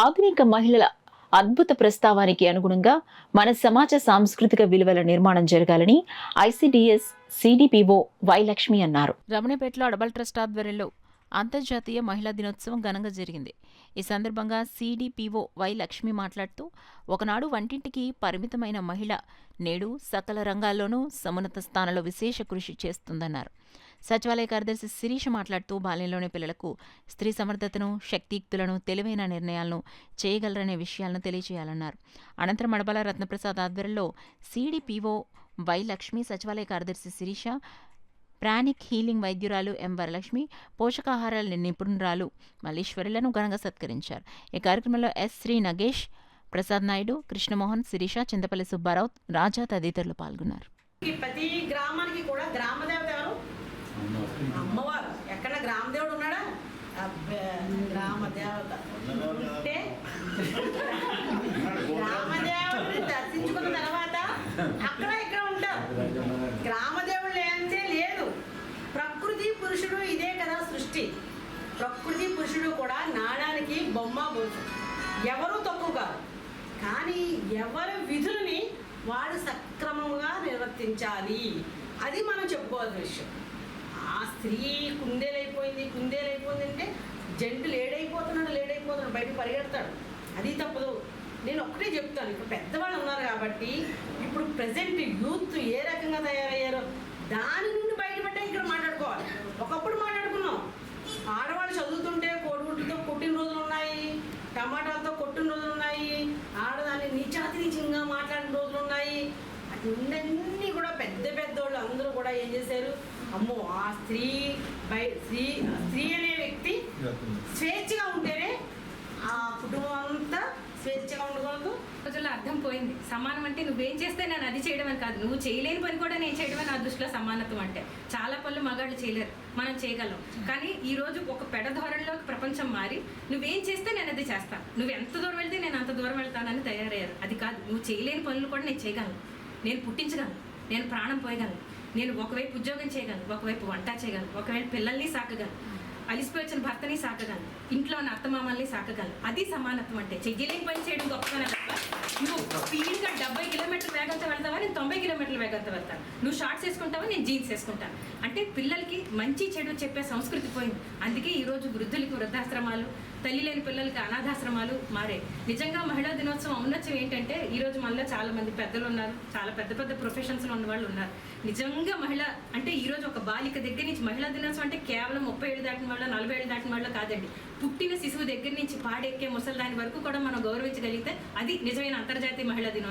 ఆధునిక మహిళల అద్భుత ప్రస్తావానికి అనుగుణంగా మన సమాజ సాంస్కృతిక విలువల నిర్మాణం జరగాలని ఐసిడిఎస్ సిడిపిఓ వై లక్ష్మి అన్నారు. రమణపేటలో డబల్ ట్రస్ట్ ఆధ్వర్యంలో అంతర్జాతీయ మహిళా దినోత్సవం ఘనంగా జరిగింది. ఈ సందర్భంగా సిడిపిఓ వై లక్ష్మి మాట్లాడుతూ, ఒకనాడు వంటింటికి పరిమితమైన మహిళ నేడు సకల రంగాల్లోనూ సమున్నత స్థానంలో విశేష కృషి చేస్తుందన్నారు. సచివాలయ కార్యదర్శి శిరీష మాట్లాడుతూ, బాల్యంలోని పిల్లలకు స్త్రీ సమర్థతను, శక్తియుక్తులను, తెలివైన నిర్ణయాలను చేయగలరనే విషయాలను తెలియజేయాలన్నారు. అనంతరం మడబల రత్నప్రసాద్ ఆధ్వర్యంలో సిడిపిఓ వై లక్ష్మి, సచివాలయ కార్యదర్శి శిరీష, ప్రాణిక్ హీలింగ్ వైద్యురాలు ఎం వరలక్ష్మి, పోషకాహారాల నిపుణురాలు మల్లీశ్వరులను ఘనంగా సత్కరించారు. ఈ కార్యక్రమంలో ఎస్ శ్రీ నగేష్, ప్రసాద్ నాయుడు, కృష్ణమోహన్, శిరీష, చింతపల్లి సుబ్బారావు, రాజా తదితరులు పాల్గొన్నారు. ప్రతి గ్రామానికి కూడా గ్రామదేవత ఎవరు? అమ్మవారు. ఎక్కడ గ్రామదేవుడు ఉన్నాడా? గ్రామదేవత ఉంటే గ్రామదేవుడిని దర్శించుకున్న తర్వాత అక్కడ ఇక్కడ ఉంటారు. గ్రామదేవుడు అంటే లేదు. ప్రకృతి పురుషుడు ఇదే కదా సృష్టి. ప్రకృతి పురుషుడు కూడా నాణానికి బొమ్మ బోసు. ఎవరు తక్కువ కాదు, కానీ ఎవరి విధులని వాడు సక్రమంగా నిర్వర్తించాలి. అది మనం చెప్పుకోవాల్సిన విషయం. ఆ స్త్రీ కుందేలైపోయింది అంటే జంటు లేడైపోతున్నాడు బయటకు పరిగెడతాడు. అది తప్పదు. నేను ఒక్కటే చెప్తాను, ఇప్పుడు పెద్దవాళ్ళు ఉన్నారు కాబట్టి ఇప్పుడు ప్రజెంట్ యూత్ ఏ రకంగా తయారయ్యారో దాని నుండి బయటపడ్డా ఇక్కడ మాట్లాడుకోవాలి. ఒకప్పుడు మాట్లాడుకున్నాం, ఆడవాళ్ళు చదువుతుంటే కోడిగుడ్డుతో కొట్టిన రోజులు ఉన్నాయి, టమాటాలతో కొట్టిన రోజులు ఉన్నాయి, ఆడదాన్ని నీచాతినీచంగా మాట్లాడిన రోజులు ఉన్నాయి. అన్నీ కూడా పెద్దోళ్ళు అందరూ కూడా ఏం చేశారు, అమ్మో ఆ స్త్రీ అనే వ్యక్తి స్వేచ్ఛగా ఉంటేనే ఆ కుటుంబం అంతా స్వేచ్ఛగా ఉండకూడదు. రోజుల్లో అర్థం పోయింది. సమానం అంటే నువ్వేం చేస్తే నేను అది చేయడం అని కాదు, నువ్వు చేయలేని పని కూడా నేను చేయడం అని నా దృష్టిలో సమానత్వం. అంటే చాలా పనులు మగాళ్ళు చేయలేరు, మనం చేయగలం. కానీ ఈ రోజు ఒక పెడ ధోరణిలోకి ప్రపంచం మారి నువ్వేం చేస్తే నేను అది చేస్తాను, నువ్వు ఎంత దూరం వెళ్తే నేను అంత దూరం వెళ్తానని తయారయ్యారు. అది కాదు, నువ్వు చేయలేని పనులు కూడా నేను చేయగలను, నేను పుట్టించగలను, నేను ప్రాణం పోయగలను, నేను ఒకవైపు ఉద్యోగం చేయగలను, ఒకవైపు వంట చేయగలను, ఒకవైపు పిల్లల్ని సాకగలను, అలిసిపోయి వచ్చిన భర్తని సాకగలను, ఇంట్లో ఉన్న అత్తమామల్ని సాకగలను. అది సమానత్వం. అంటే చెయ్యలేని పని చేయడం గొప్పతనం తప్ప నువ్వు స్పీడ్గా 70 కిలోమీటర్ల వేగంతో వెళ్తావా, నేను 90 కిలోమీటర్ల వేగంతో వెళ్తాను. నువ్వు షార్ట్స్ వేసుకుంటావా, నేను జీన్స్ వేసుకుంటాను. అంటే పిల్లలకి మంచి చెడు చెప్పే సంస్కృతి పోయింది. అందుకే ఈరోజు వృద్ధులకి వృద్ధాశ్రమాలు, తల్లి లేని పిల్లలకి అనాథాశ్రమాలు మారే. నిజంగా మహిళా దినోత్సవం ఔన్నత్యం ఏంటంటే ఈరోజు మనలో చాలా మంది పెద్దలు ఉన్నారు, చాలా పెద్ద ప్రొఫెషన్స్లో ఉన్న వాళ్ళు ఉన్నారు. నిజంగా మహిళ అంటే ఈరోజు ఒక బాలిక దగ్గర నుంచి మహిళా దినోత్సవం అంటే కేవలం 30 ఏళ్ళు దాటిన వాళ్ళు, 40 ఏళ్ళు దాటిన వాళ్ళు కాదండి. పుట్టిన శిశువు దగ్గర నుంచి పాడెక్కే ముసలి దాని వరకు కూడా మనం గౌరవించగలిగితే అది నిజమైన అంతర్జాతీయ మహిళా దినోత్సవం.